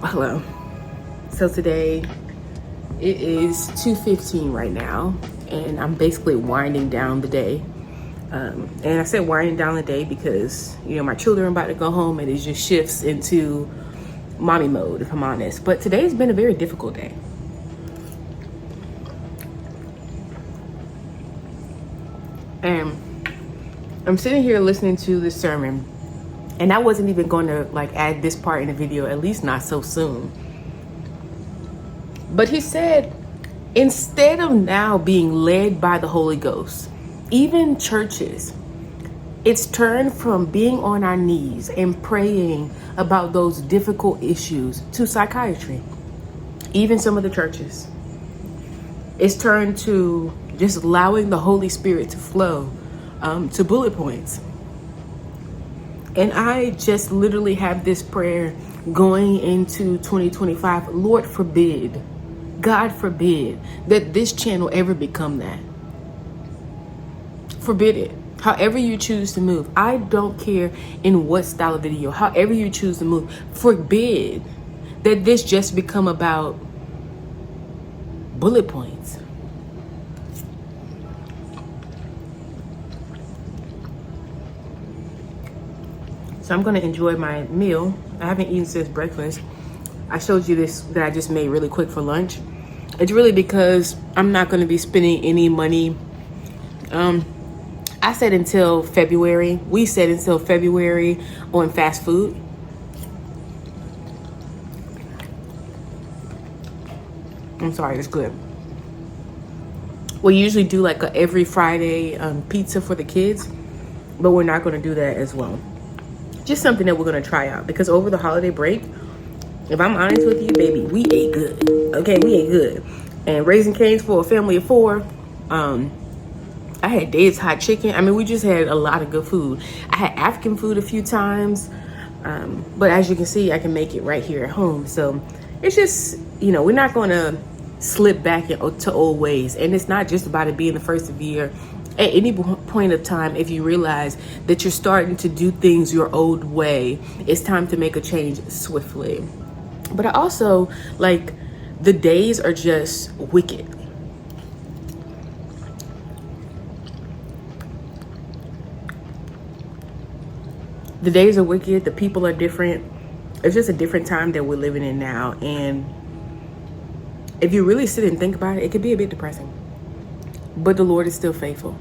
Hello. So today it is 2:15 right now, and I'm basically winding down the day. And I said winding down the day because, my children are about to go home and it just shifts into mommy mode, if I'm honest. But today's been a very difficult day. And I'm sitting here listening to this sermon, and I wasn't even going to add this part in the video, at least not so soon. But he said, instead of now being led by the Holy Ghost, even churches, it's turned from being on our knees and praying about those difficult issues to psychiatry. Even some of the churches. It's turned to just allowing the Holy Spirit to flow to bullet points. And I just literally have this prayer going into 2025. Lord forbid, God forbid, that this channel ever become that. Forbid it. However you choose to move. I don't care in what style of video. However you choose to move. Forbid that this just become about bullet points. So I'm going to enjoy my meal. I haven't eaten since breakfast. I showed you this that I just made really quick for lunch. It's really because I'm not going to be spending any money. I said until February. We said until February on fast food. I'm sorry, it's good. We usually do like a every Friday pizza for the kids, but we're not going to do that as well. Just something that we're going to try out, because over the holiday break, if I'm honest with you, baby, we ate good. Okay, we ate good. And Raising Cane's for a family of 4. I had Dave's hot chicken. I mean, we just had a lot of good food. I had African food a few times. But as you can see, I can make it right here at home. So it's just, we're not going to slip back to old ways. And it's not just about it being the first of the year. At any point of time, if you realize that you're starting to do things your old way, it's time to make a change swiftly. But I also, the days are just wicked. The days are wicked. The people are different. It's just a different time that we're living in now. And if you really sit and think about it, it can be a bit depressing. But the Lord is still faithful.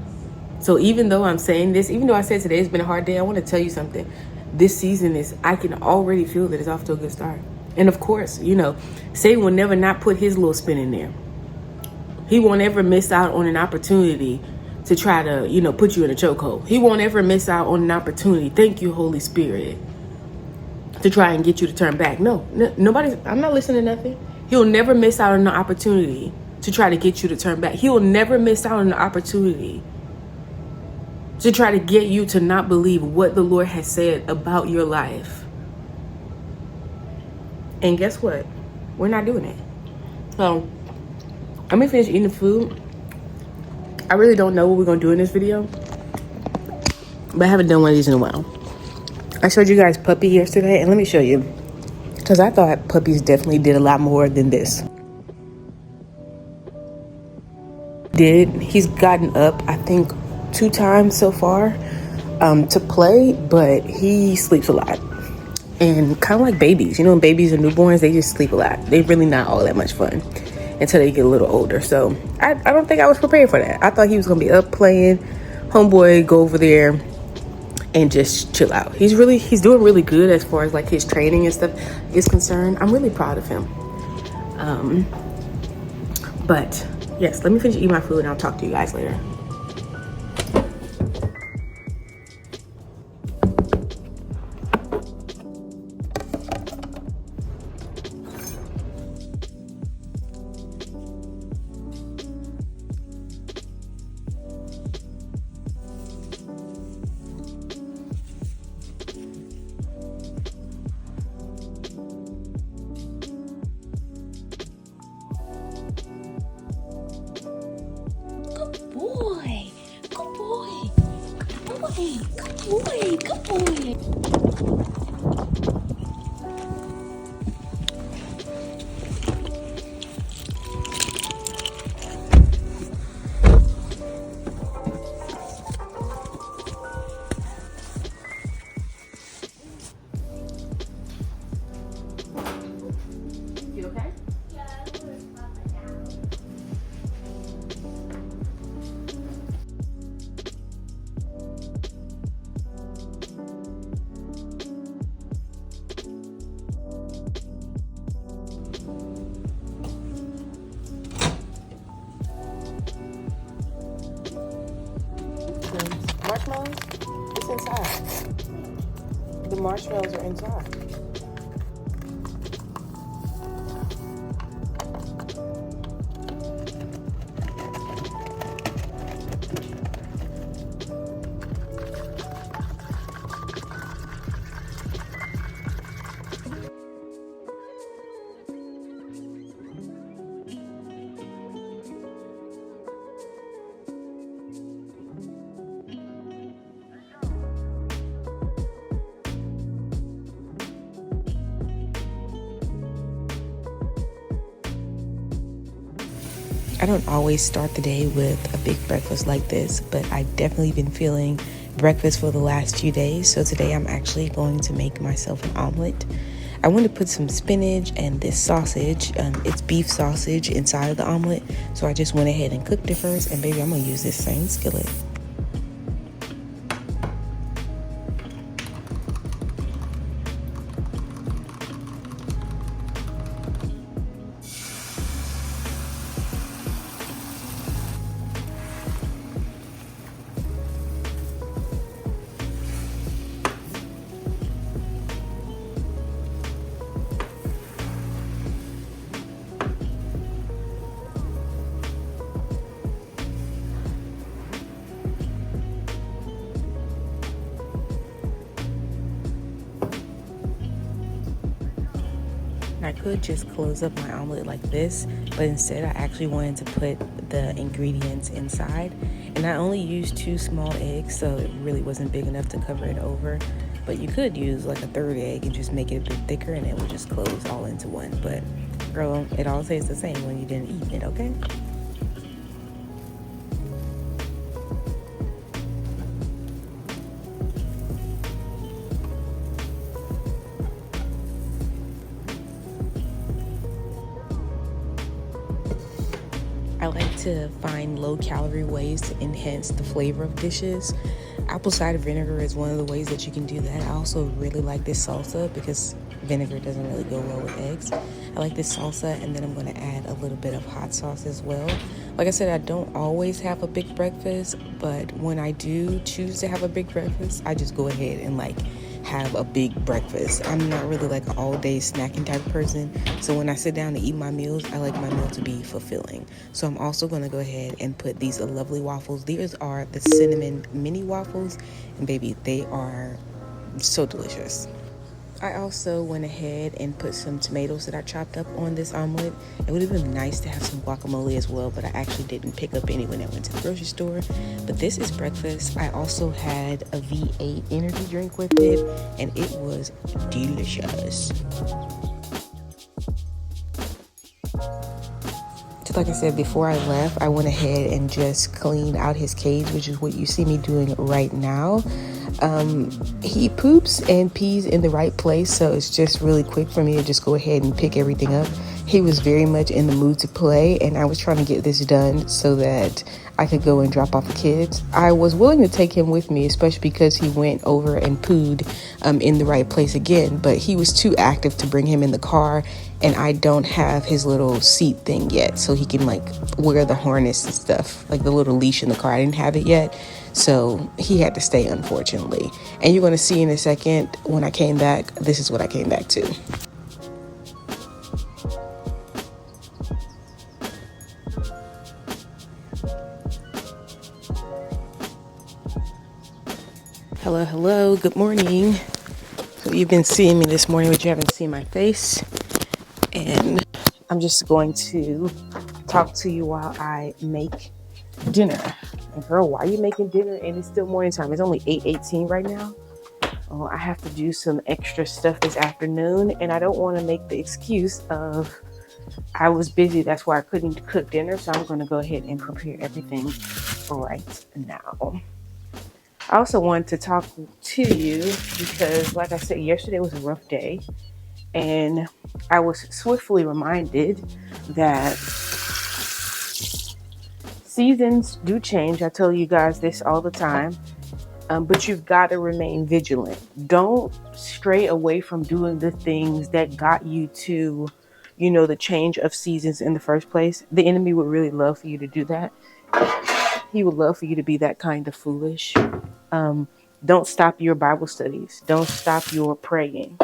So even though I'm saying this, even though I said today has been a hard day, I want to tell you something. This season I can already feel that it's off to a good start. And of course, Satan will never not put his little spin in there. He won't ever miss out on an opportunity to try to, put you in a chokehold. He won't ever miss out on an opportunity. Thank you, Holy Spirit. To try and get you to turn back. No, I'm not listening to nothing. He'll never miss out on an opportunity to try to get you to turn back. He will never miss out on an opportunity to try to get you to not believe what the Lord has said about your life. And guess what? We're not doing it. So I'm gonna finish eating the food. I really don't know what we're gonna do in this video, but I haven't done one of these in a while. I showed you guys Puppy yesterday, and let me show you, because I thought puppies definitely did a lot more than this. He's gotten up, I think, 2 times so far to play, but he sleeps a lot. And kind of like babies, babies and newborns, they just sleep a lot. They're really not all that much fun until they get a little older. So I don't think I was prepared for that. I thought he was gonna be up playing. Homeboy, go over there and just chill out. He's doing really good as far as his training and stuff is concerned. I'm really proud of him. But yes, let me finish eating my food and I'll talk to you guys later. boy, good boy. You okay? The marshmallows? It's inside. The marshmallows are inside. I don't always start the day with a big breakfast like this, but I've definitely been feeling breakfast for the last few days. So today I'm actually going to make myself an omelet. I want to put some spinach and this sausage. It's beef sausage inside of the omelet. So I just went ahead and cooked it first. And baby, I'm going to use this same skillet. I could just close up my omelet like this, but instead I actually wanted to put the ingredients inside. And I only used 2 small eggs, so it really wasn't big enough to cover it over. But you could use like a 3rd egg and just make it a bit thicker and it would just close all into one. But girl, it all tastes the same when you didn't eat it, okay? I like to find low-calorie ways to enhance the flavor of dishes. Apple cider vinegar is one of the ways that you can do that. I also really like this salsa because vinegar doesn't really go well with eggs. I like this salsa, and then I'm going to add a little bit of hot sauce as well. Like I said, I don't always have a big breakfast, but when I do choose to have a big breakfast, I just go ahead and have a big breakfast. I'm not really like an all-day snacking type of person, so when I sit down to eat my meals, I like my meal to be fulfilling. So I'm also going to go ahead and put these lovely waffles. These are the cinnamon mini waffles, and baby, they are so delicious. I also went ahead and put some tomatoes that I chopped up on this omelet. It would have been nice to have some guacamole as well, but I actually didn't pick up any when I went to the grocery store. But this is breakfast. I also had a V8 energy drink with it, and it was delicious. Just like I said, before I left, I went ahead and just cleaned out his cage, which is what you see me doing right now. He poops and pees in the right place, so it's just really quick for me to just go ahead and pick everything up. He was very much in the mood to play, and I was trying to get this done so that I could go and drop off the kids. I was willing to take him with me, especially because he went over and pooed in the right place again, but he was too active to bring him in the car, and I don't have his little seat thing yet, so he can wear the harness and stuff, like the little leash in the car. I didn't have it yet, so he had to stay, unfortunately. And you're going to see in a second when I came back, this is what I came back to. Hello, good morning. So you've been seeing me this morning, but you haven't seen my face. And I'm just going to talk to you while I make dinner. And girl, why are you making dinner and it's still morning time? It's only 8:18 right now. Oh, I have to do some extra stuff this afternoon, and I don't want to make the excuse of I was busy. That's why I couldn't cook dinner. So I'm going to go ahead and prepare everything right now. I also wanted to talk to you because, like I said, yesterday was a rough day, and I was swiftly reminded that seasons do change. I tell you guys this all the time, but you've got to remain vigilant. Don't stray away from doing the things that got you to, the change of seasons in the first place. The enemy would really love for you to do that. He would love for you to be that kind of foolish. Um, don't stop your Bible studies. Don't stop your praying.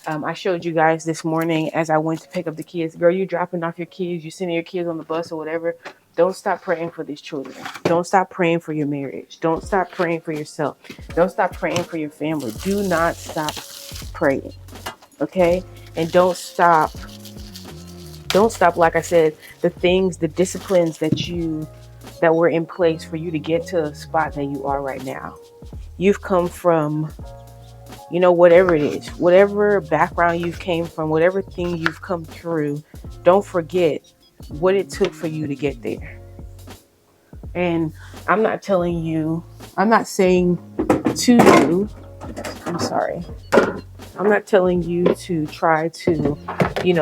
I showed you guys this morning as I went to pick up the kids. Girl, you dropping off your kids, you sending your kids on the bus or whatever. Don't stop praying for these children. Don't stop praying for your marriage. Don't stop praying for yourself. Don't stop praying for your family. Do not stop praying. Okay? And don't stop, like I said, the things, the disciplines that were in place for you to get to the spot that you are right now. You've come from, whatever it is, whatever background you've came from, whatever thing you've come through, don't forget what it took for you to get there. And I'm not saying to you, I'm not telling you to try to,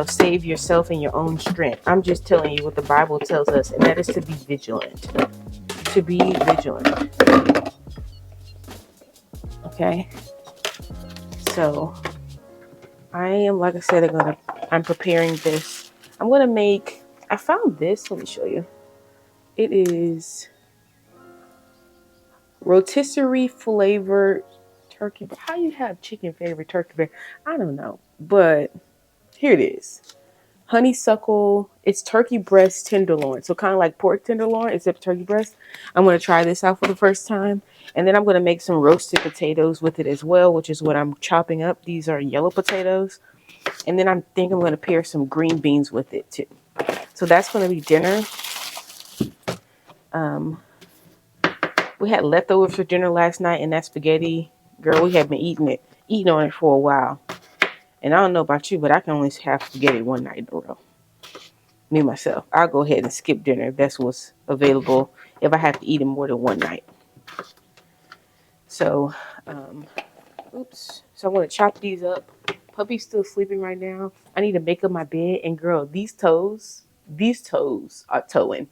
save yourself in your own strength. I'm just telling you what the Bible tells us, and that is to be vigilant. To be vigilant. Okay? So I am, like I said, I'm preparing this. I found this. Let me show you. It is rotisserie flavored turkey. How you have chicken flavored turkey breast? I don't know. But here it is. Honeysuckle. It's turkey breast tenderloin. So kind of like pork tenderloin, except turkey breast. I'm going to try this out for the first time. And then I'm going to make some roasted potatoes with it as well, which is what I'm chopping up. These are yellow potatoes. And then I'm going to pair some green beans with it too. So that's going to be dinner. We had leftovers for dinner last night, and that spaghetti, girl, we had been eating on it for a while. And I don't know about you, but I can only have spaghetti one night in a row. Me, myself. I'll go ahead and skip dinner if that's what's available, if I have to eat it more than one night. So, So I'm going to chop these up. Puppy's still sleeping right now. I need to make up my bed. And girl, these toes are toeing.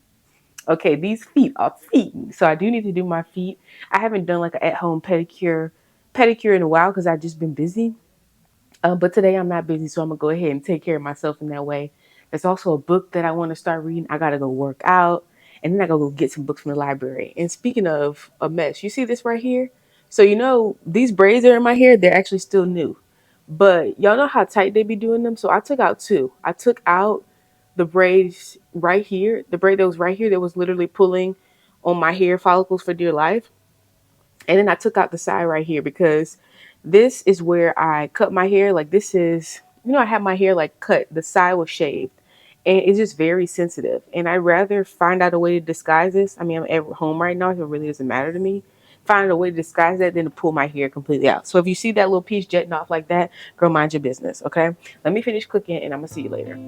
Okay, these feet are feeting. So I do need to do my feet. I haven't done like an at-home pedicure in a while because I've just been busy. But today I'm not busy, so I'm going to go ahead and take care of myself in that way. There's also a book that I want to start reading. I got to go work out. And then I got to go get some books from the library. And speaking of a mess, you see this right here? So, these braids that are in my hair, they're actually still new. But y'all know how tight they be doing them? So I took out two. I took out the braids right here. The braid that was right here that was literally pulling on my hair follicles for dear life. And then I took out the side right here because this is where I cut my hair. Like this is, I have my hair like cut. The side was shaved. And it's just very sensitive. And I'd rather find out a way to disguise this. I mean, I'm at home right now, so it really doesn't matter to me. Find a way to disguise that than to pull my hair completely out. So if you see that little piece jetting off like that, girl, mind your business, okay? Let me finish cooking and I'm going to see you later.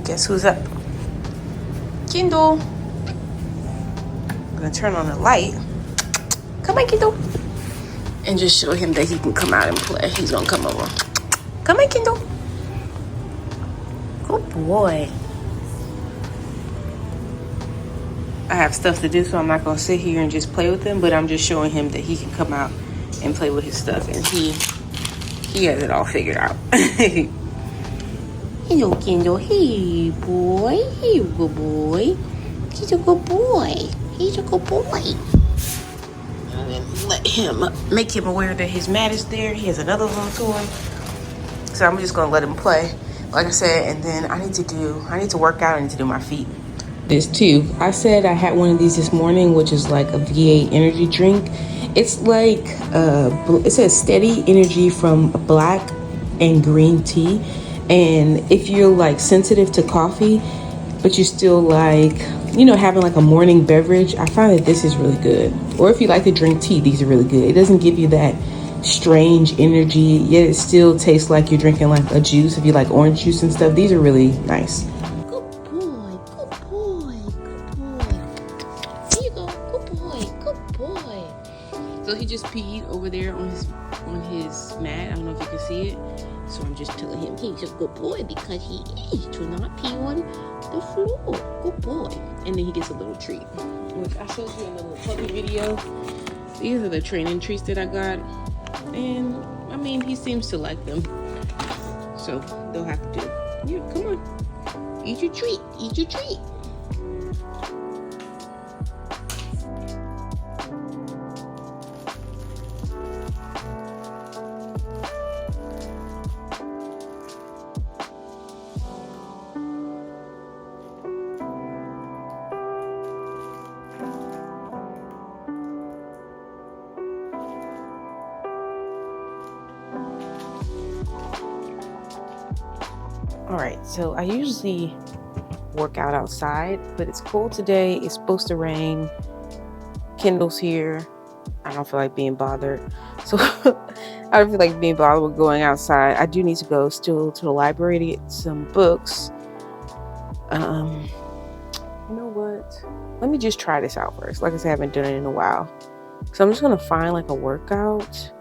Guess who's up? Kindle. I'm gonna turn on the light. Come on, Kindle. And just show him that he can come out and play. He's gonna come over. Come on, Kindle. Good boy. I have stuff to do, so I'm not gonna sit here and just play with him, but I'm just showing him that he can come out and play with his stuff, and he has it all figured out. Hello, Kindle. Hey, boy. Hey, good boy. He's a good boy. He's a good boy. And then make him aware that his mat is there. He has another little toy. So I'm just gonna let him play, like I said, and then I need to work out. I need to do my feet. This too. I said I had one of these this morning, which is like a VA energy drink. It's like it says steady energy from black and green tea. And if you're like sensitive to coffee, but you still like, having like a morning beverage, I find that this is really good. Or if you like to drink tea, these are really good. It doesn't give you that strange energy, yet it still tastes like you're drinking like a juice. If you like orange juice and stuff, these are really nice. Good boy, good boy, good boy. Here you go, good boy, good boy. So he just peed over there on his mat. I don't know if you can see it. So I'm just telling him he's a good boy because he is to not pee on the floor. Good boy. And then he gets a little treat, which I showed you in the little puppy video. These are the training treats that I got. And I mean, he seems to like them. So they'll have to. Yeah, come on. Eat your treat. Eat your treat. All right, so I usually work out outside, but it's cold today. It's supposed to rain. Kindle's here. I don't feel like being bothered. So I don't feel like being bothered with going outside. I do need to go still to the library to get some books. You know what? Let me just try this out first. Like I said, I haven't done it in a while. So I'm just going to find like a workout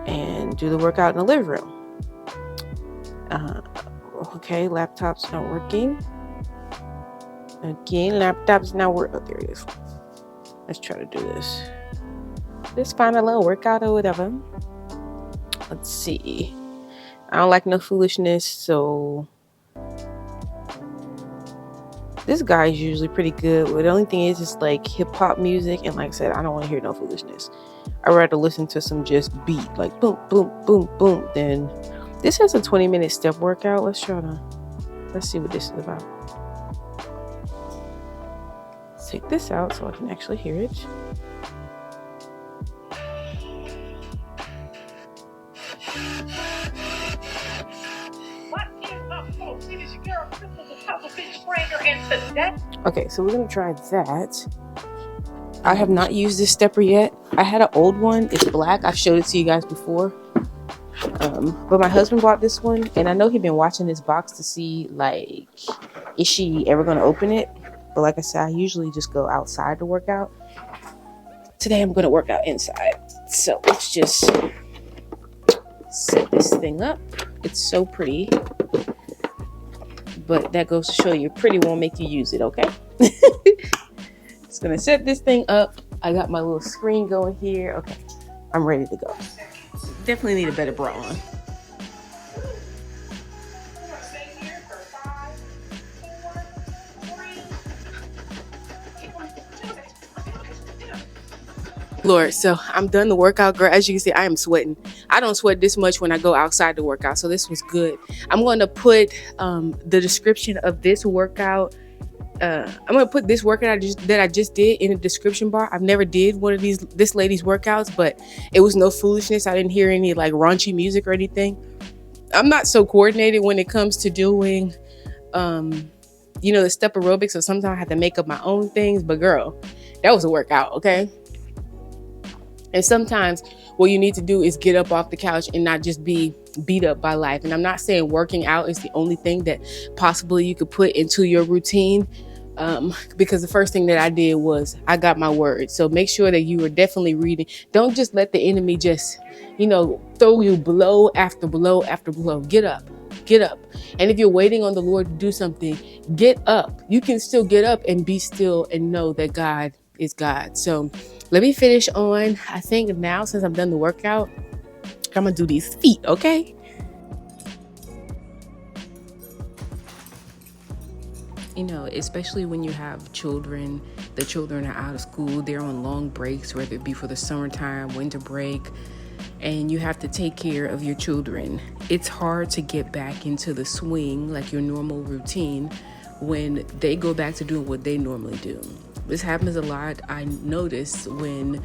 and do the workout in the living room. Okay, laptop's not working. Again, laptop's not working. Oh, there it is. Let's try to do this. Just find a little workout or whatever. Let's see. I don't like no foolishness, so this guy is usually pretty good. But the only thing is, it's like hip hop music, and like I said, I don't want to hear no foolishness. I'd rather listen to some just beat, like boom, boom, boom, boom. Then this has a 20-minute step workout. Let's see what this is about. Let's take this out so I can actually hear it. Okay, so we're gonna try that. I have not used this stepper yet. I had an old one. It's black. I've showed it to you guys before. But my husband bought this one, and I know he'd been watching this box to see, like, is she ever going to open it? But like I said, I usually just go outside to work out. Today I'm going to work out inside. So let's just set this thing up. It's so pretty. But that goes to show you, pretty won't make you use it, okay? Just going to set this thing up. I got my little screen going here. Okay, I'm ready to go. Definitely need a better bra on. Lord, so I'm done the workout, girl. As you can see, I am sweating. I don't sweat this much when I go outside to work out, so this was good. I'm going to put the description of this workout. I'm going to put this workout that I just did in the description bar. I've never did one of this lady's workouts, but it was no foolishness. I didn't hear any like raunchy music or anything. I'm not so coordinated when it comes to doing, the step aerobics, so sometimes I have to make up my own things. But girl, that was a workout, okay? And sometimes what you need to do is get up off the couch and not just be beat up by life. And I'm not saying working out is the only thing that possibly you could put into your routine, because the first thing that I did was I got my word. So make sure that you are definitely reading. Don't just let the enemy just, throw you blow after blow after blow. Get up. Get up. And if you're waiting on the Lord to do something, get up. You can still get up and be still and know that God is God. So let me finish on, I think now, since I've done the workout, I'm going to do these feet, okay? Especially when you have children, the children are out of school, they're on long breaks, whether it be for the summertime, winter break, and you have to take care of your children. It's hard to get back into the swing, like your normal routine, when they go back to doing what they normally do. This happens a lot. I notice when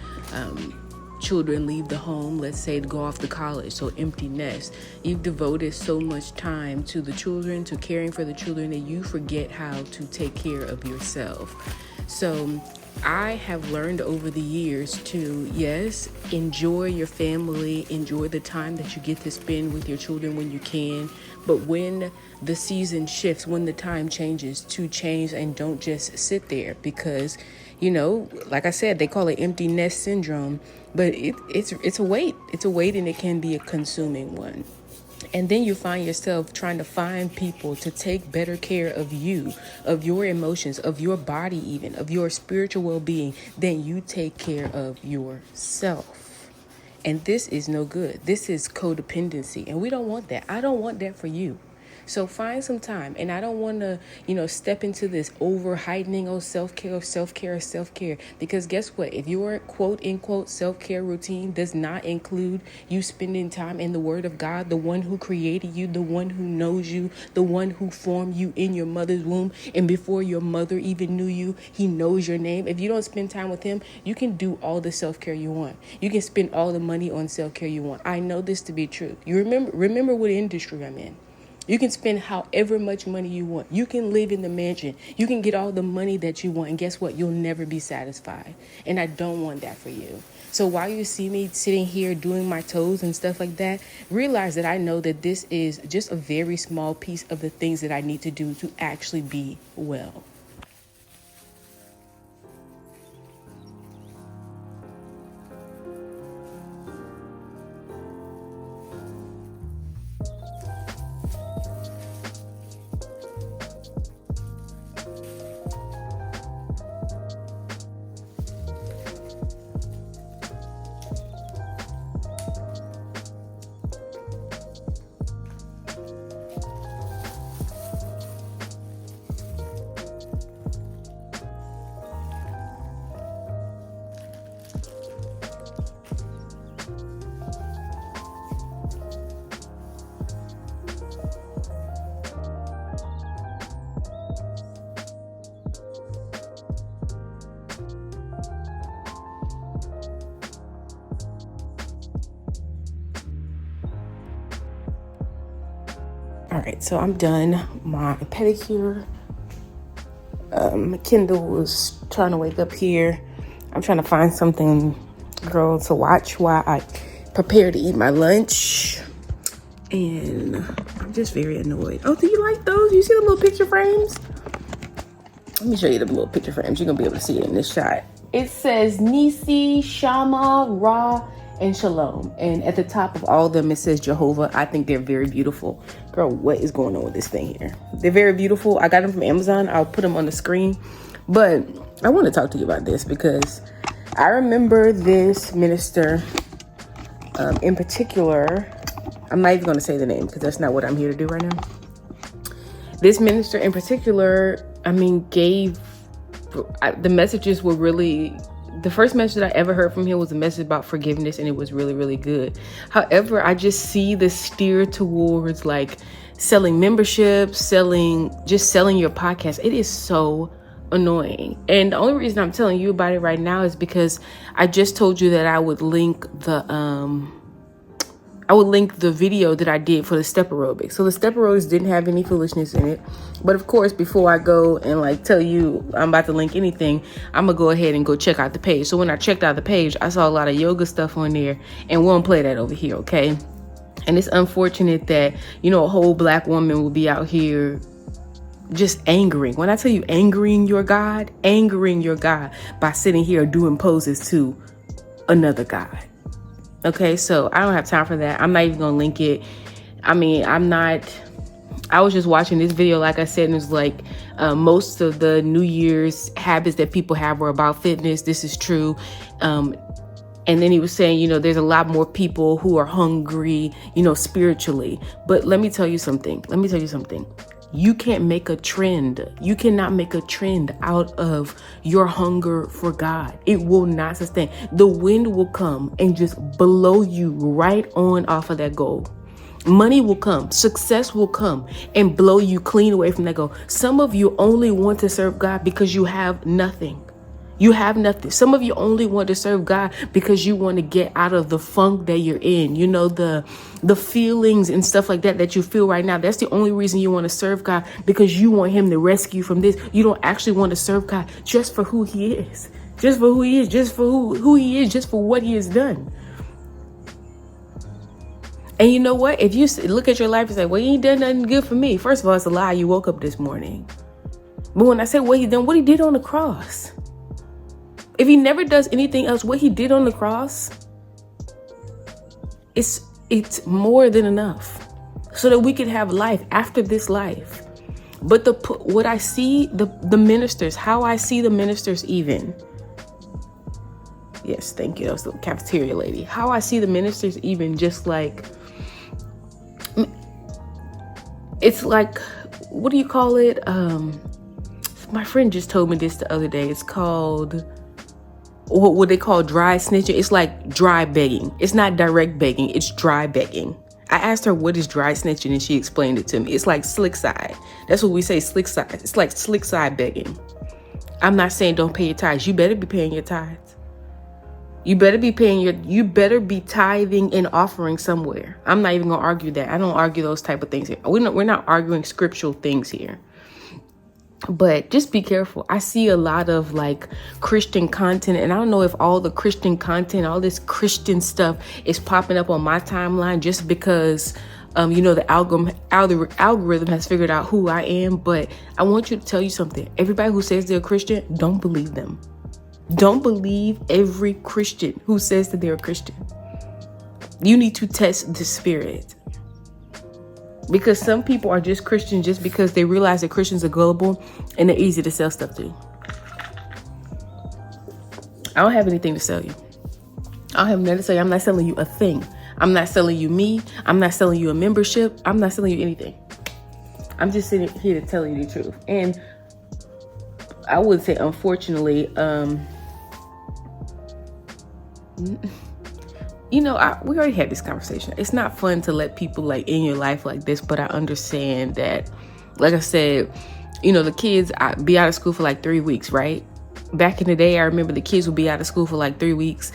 children leave the home, let's say to go off to college, so empty nest. You've devoted so much time to the children, to caring for the children, that you forget how to take care of yourself. So I have learned over the years to, yes, enjoy your family, enjoy the time that you get to spend with your children when you can. But when the season shifts, when the time changes, to change and don't just sit there, because, like I said, they call it empty nest syndrome, but it's a weight. It's a weight, and it can be a consuming one. And then you find yourself trying to find people to take better care of you, of your emotions, of your body, even of your spiritual well-being, than you take care of yourself. And this is no good. This is codependency. And we don't want that. I don't want that for you. So find some time. And I don't want to, step into this over heightening of self-care. Because guess what? If your quote unquote self-care routine does not include you spending time in the Word of God, the one who created you, the one who knows you, the one who formed you in your mother's womb, and before your mother even knew you, he knows your name. If you don't spend time with him, you can do all the self-care you want. You can spend all the money on self-care you want. I know this to be true. You remember what industry I'm in. You can spend however much money you want. You can live in the mansion. You can get all the money that you want. And guess what? You'll never be satisfied. And I don't want that for you. So while you see me sitting here doing my toes and stuff like that, realize that I know that this is just a very small piece of the things that I need to do to actually be well. All right, so I'm done my pedicure. Kendall was trying to wake up here. I'm trying to find something, girl, to watch while I prepare to eat my lunch. And I'm just very annoyed. Oh, do you like those? You see the little picture frames? Let me show you the little picture frames. You're going to be able to see it in this shot. It says Nisi, Shama, Ra, and Shalom. And at the top of all of them, it says Jehovah. I think they're very beautiful. Girl, what is going on with this thing here? They're very beautiful. I got them from Amazon. I'll put them on the screen. But I want to talk to you about this because I remember this minister in particular. I'm not even going to say the name because that's not what I'm here to do right now. This minister in particular, gave the messages were really, the first message that I ever heard from him was a message about forgiveness, and it was really, really good. However, I just see this steer towards like selling memberships, selling your podcast. It is so annoying. And the only reason I'm telling you about it right now is because I just told you that I would link the I would link the video that I did for the step aerobics. So the step aerobics didn't have any foolishness in it. But of course, before I go and like tell you I'm about to link anything, I'm going to go ahead and go check out the page. So when I checked out the page, I saw a lot of yoga stuff on there, and we won't play that over here, okay? And it's unfortunate that, you know, a whole black woman will be out here just angering. When I tell you angering your God by sitting here doing poses to another God. Okay, so I don't have time for that. I'm not even gonna link it. I mean, I was just watching this video, like I said, and it's like most of the New Year's habits that people have are about fitness. This is true. And then he was saying, you know, there's a lot more people who are hungry, you know, spiritually. But let me tell you something. You can't make a trend. You cannot make a trend out of your hunger for God. It will not sustain. The wind will come and just blow you right on off of that goal. Money will come, success will come and blow you clean away from that goal. Some of you only want to serve God because you have nothing. You have nothing. Some of you only want to serve God because you want to get out of the funk that you're in. You know, the feelings and stuff like that you feel right now. That's the only reason you want to serve God, because you want him to rescue you from this. You don't actually want to serve God just for who he is. Just for who he is. Just for who he is. Just for what he has done. And you know what? If you look at your life and say, well, he ain't done nothing good for me. First of all, it's a lie. You woke up this morning. But when I say what he done, what he did on the cross. If he never does anything else, what he did on the cross, it's more than enough so that we could have life after this life. But what I see, the ministers, how I see the ministers even. Yes, thank you. That was the cafeteria lady. How I see the ministers even just like, it's like, what do you call it? My friend just told me this the other day. It's called, what they call dry snitching. It's like dry begging. It's not direct begging. It's dry begging. I asked her, what is dry snitching? And she explained it to me. It's like slick side. That's what we say, slick side. It's like slick side begging. I'm not saying don't pay your tithes. You better be paying your tithes. You better be tithing and offering somewhere. I'm not even going to argue that. I don't argue those type of things here. We're not arguing scriptural things here. But just be careful. I see a lot of like Christian content, and I don't know if all the Christian content, all this Christian stuff is popping up on my timeline just because, you know, the algorithm has figured out who I am. But I want you to tell you something. Everybody who says they're a Christian, don't believe them. Don't believe every Christian who says that they're a Christian. You need to test the spirit. Because some people are just Christians just because they realize that Christians are gullible and they're easy to sell stuff to. I don't have anything to sell you. I don't have nothing to sell you. I'm not selling you a thing. I'm not selling you me. I'm not selling you a membership. I'm not selling you anything. I'm just sitting here to tell you the truth. And I would say, unfortunately, you know, we already had this conversation. It's not fun to let people like in your life like this, but I understand that, like I said, you know, the kids be out of school for like 3 weeks, right? Back in the day, I remember the kids would be out of school for like 3 weeks,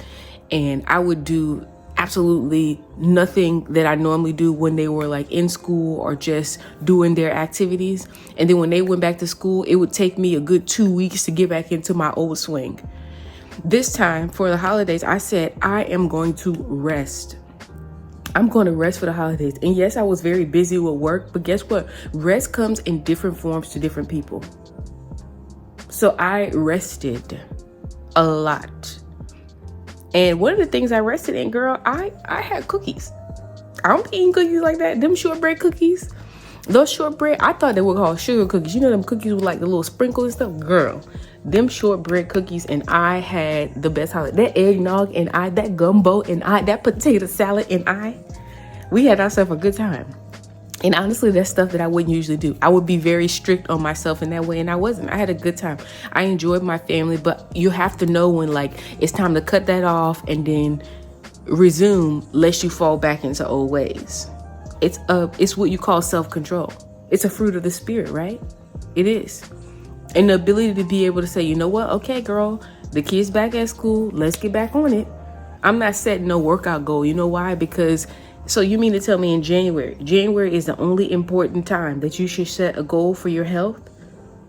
and I would do absolutely nothing that I normally do when they were like in school or just doing their activities. And then when they went back to school, it would take me a good 2 weeks to get back into my old swing. This time for the holidays, I said, I am going to rest. I'm going to rest for the holidays. And yes, I was very busy with work, but guess what? Rest comes in different forms to different people. So I rested a lot. And one of the things I rested in, girl, I had cookies. I don't be eating cookies like that. Them shortbread cookies, those shortbread, I thought they were called sugar cookies. You know them cookies with like the little sprinkles and stuff? Girl, them shortbread cookies, and I had the best holiday. That eggnog and that gumbo and that potato salad and we had ourselves a good time. And honestly, that's stuff that I wouldn't usually do. I would be very strict on myself in that way, and I wasn't. I had a good time. I enjoyed my family, but you have to know when like it's time to cut that off and then resume, lest you fall back into old ways. It's what you call self-control. It's a fruit of the spirit, right? It is. And the ability to be able to say, you know what? Okay, girl, the kid's back at school. Let's get back on it. I'm not setting no workout goal. You know why? Because So you mean to tell me in January is the only important time that you should set a goal for your health?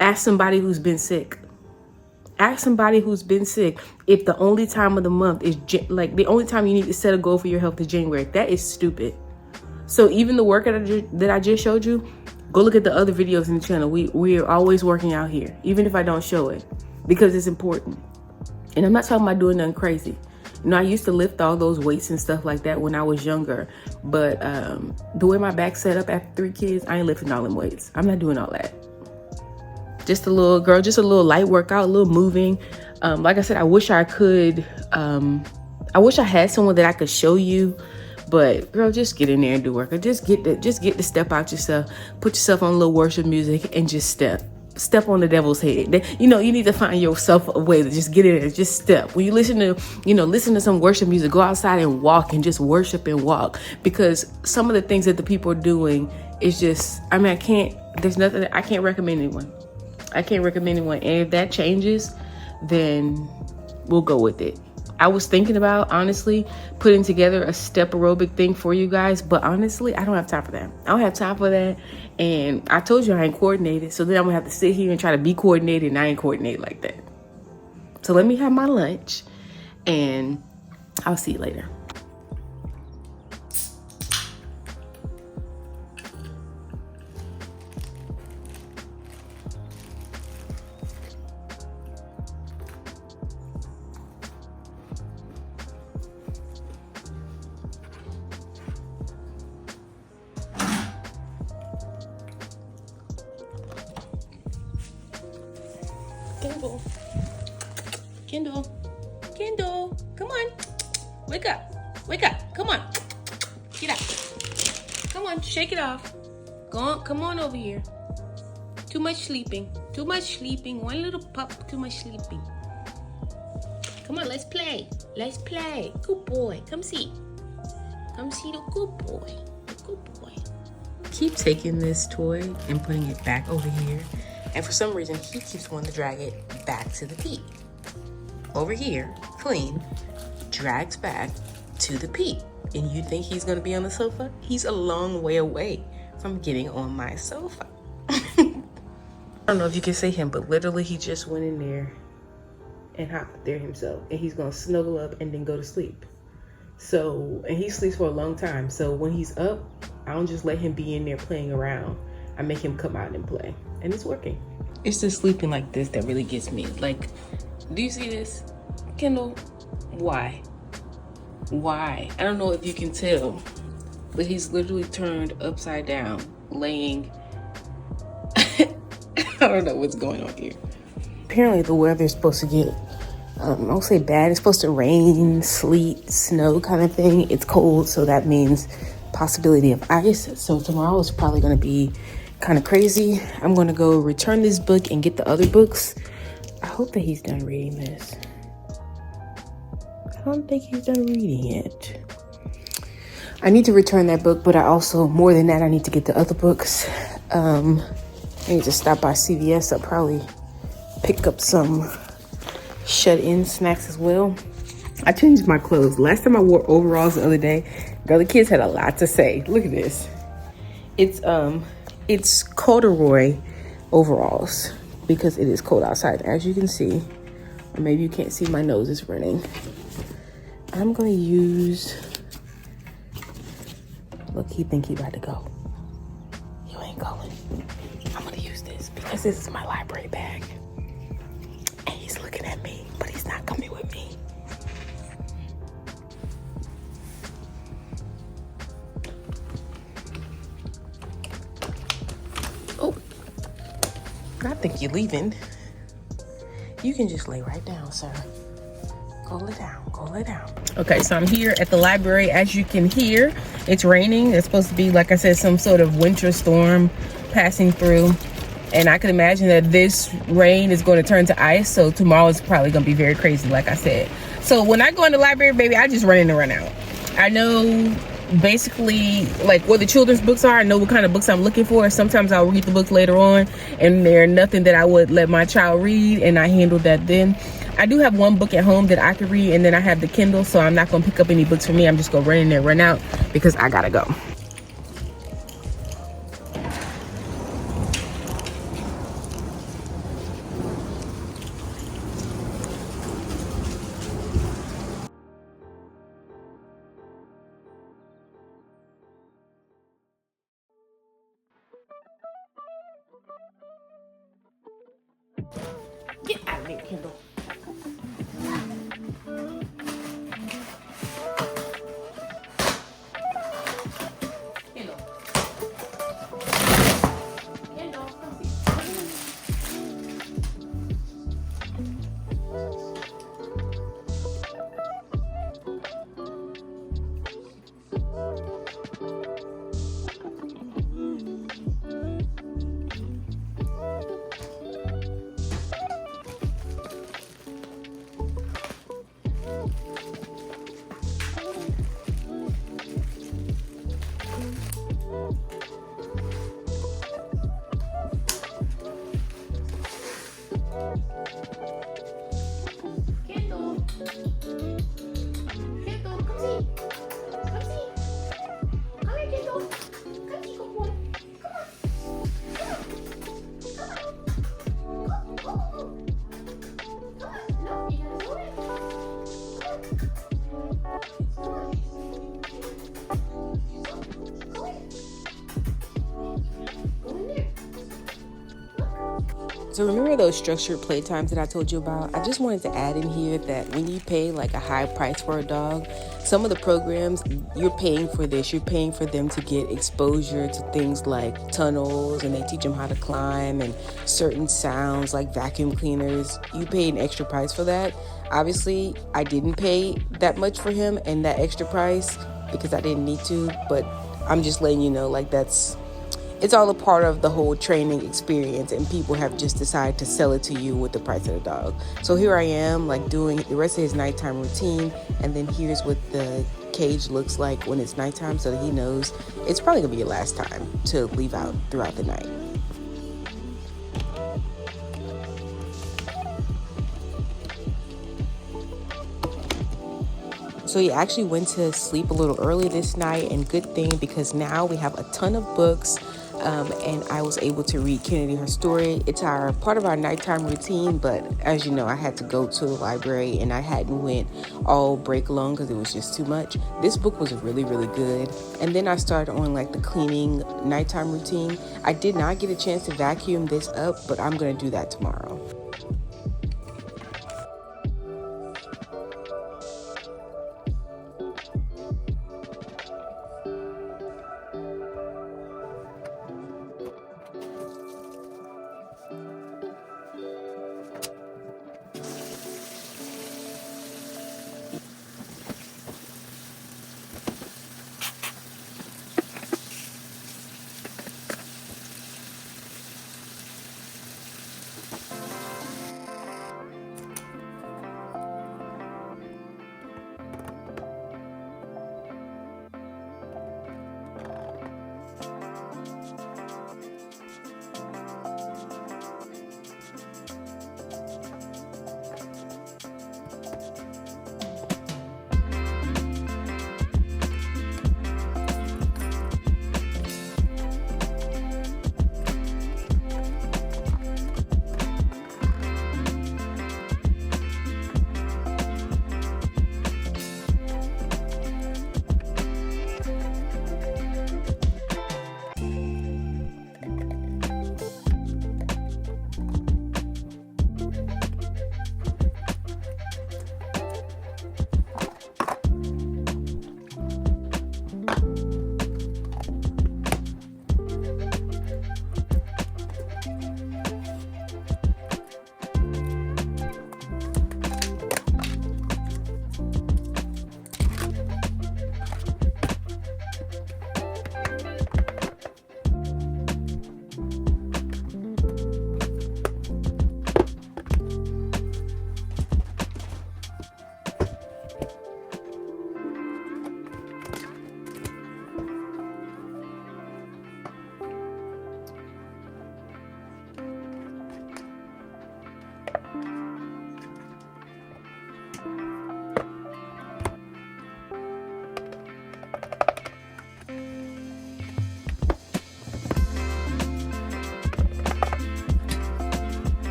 Ask somebody who's been sick. Ask somebody who's been sick if the only time of the month is like the only time you need to set a goal for your health is January. That is stupid. So even the work that I just showed you, go look at the other videos in the channel. We are always working out here, even if I don't show it, because it's important. And I'm not talking about doing nothing crazy. You know, I used to lift all those weights and stuff like that when I was younger. But the way my back's set up after 3 kids, I ain't lifting all them weights. I'm not doing all that. Just a little light workout, a little moving. Like I said, I wish I could. I wish I had someone that I could show you. But girl, just get in there and do work. Or just get to step out yourself. Put yourself on a little worship music and just step on the devil's head. You know, you need to find yourself a way to just get in there, just step. When you listen to some worship music, go outside and walk and just worship and walk. Because some of the things that the people are doing is just, I mean, there's nothing, I can't recommend anyone. I can't recommend anyone. And if that changes, then we'll go with it. I was thinking about, honestly, putting together a step aerobic thing for you guys. But honestly, I don't have time for that. I don't have time for that. And I told you I ain't coordinated. So then I'm going to have to sit here and try to be coordinated. And I ain't coordinated like that. So let me have my lunch. And I'll see you later. Kendall, come on, wake up, come on, get up, come on, shake it off, come on over here. Too much sleeping, one little pup, too much sleeping. Come on, let's play, good boy, come see the good boy. Keep taking this toy and putting it back over here. And for some reason, he keeps wanting to drag it back to the peak. Over here, clean, drags back to the peak. And you think he's gonna be on the sofa? He's a long way away from getting on my sofa. I don't know if you can see him, but literally he just went in there and hopped there himself. And he's gonna snuggle up and then go to sleep. So, and he sleeps for a long time. So when he's up, I don't just let him be in there playing around. I make him come out and play. And it's working. It's the sleeping like this that really gets me. Like, do you see this? Kendall, why? I don't know if you can tell, but he's literally turned upside down, laying. I don't know what's going on here. Apparently the weather is supposed to get, I don't say bad, it's supposed to rain, sleet, snow kind of thing. It's cold, so that means possibility of ice. So tomorrow is probably going to be kind of crazy. I'm going to go return this book and get the other books. I hope that he's done reading this. I don't think he's done reading it. I need to return that book, but I also, more than that, I need to get the other books. I need to stop by CVS. I'll probably pick up some shut-in snacks as well. I changed my clothes. Last time I wore overalls the other day, girl, the kids had a lot to say. Look at this. It's corduroy overalls because it is cold outside, as you can see. Or maybe you can't see, my nose is running. I'm gonna use, look, he think he about to go. You ain't going. I'm gonna use this because this is my library bag. And he's looking at me, but he's not coming with me. Oh, I think you're leaving. You can just lay right down, sir. Go lay down. Okay, so I'm here at the library. As you can hear, it's raining. It's supposed to be, like I said, some sort of winter storm passing through. And I can imagine that this rain is going to turn to ice. So tomorrow is probably going to be very crazy, like I said. So when I go in the library, baby, I just run in and run out. I know basically like where the children's books are. I know what kind of books I'm looking for. Sometimes I'll read the books later on and they're nothing that I would let my child read, and I handle that then. I do have one book at home that I can read, and then I have the Kindle, so I'm not going to pick up any books for me. I'm just going to run in there, run out, because I got to go. Get out of there, Kindle. Kindle. Kindle, come see. Kindle. Kindle, come see. Come see. Come here, Kindle. Come see, good boy. Come on. Come on. Come on. Go. Come on. No, you gotta go in. Come on. Go in. Go in there. So remember those structured playtimes that I told you about? I just wanted to add in here that when you pay like a high price for a dog, some of the programs, you're paying for this. You're paying for them to get exposure to things like tunnels, and they teach them how to climb, and certain sounds like vacuum cleaners. You pay an extra price for that. Obviously, I didn't pay that much for him and that extra price because I didn't need to, but I'm just letting you know, like, it's all a part of the whole training experience, and people have just decided to sell it to you with the price of the dog. So here I am, like, doing the rest of his nighttime routine, and then here's what the cage looks like when it's nighttime, so that he knows it's probably gonna be your last time to leave out throughout the night. So he actually went to sleep a little early this night, and good thing, because now we have a ton of books, and I was able to read Kennedy her story. It's our part of our nighttime routine, but as you know, I had to go to the library, and I hadn't went all break long because it was just too much. This book was really, really good. And then I started on like the cleaning nighttime routine. I did not get a chance to vacuum this up, but I'm going to do that tomorrow.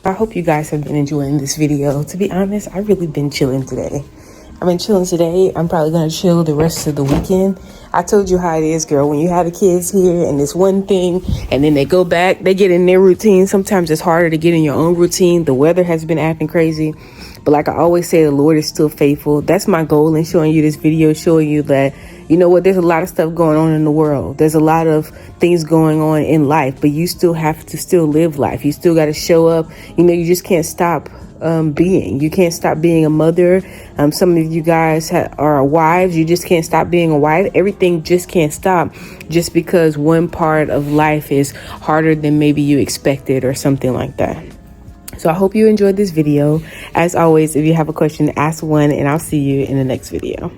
I hope you guys have been enjoying this video. To be honest, I've really been chilling today. I've been chilling today. I'm probably going to chill the rest of the weekend. I told you how it is, girl. When you have the kids here and it's one thing and then they go back, they get in their routine. Sometimes it's harder to get in your own routine. The weather has been acting crazy. But like I always say, the Lord is still faithful. That's my goal in showing you this video, showing you that, you know what, there's a lot of stuff going on in the world. There's a lot of things going on in life, but you still have to still live life. You still got to show up. You know, you just can't stop being. You can't stop being a mother. Some of you guys are wives. You just can't stop being a wife. Everything just can't stop just because one part of life is harder than maybe you expected or something like that. So I hope you enjoyed this video. As always, if you have a question, ask one, and I'll see you in the next video.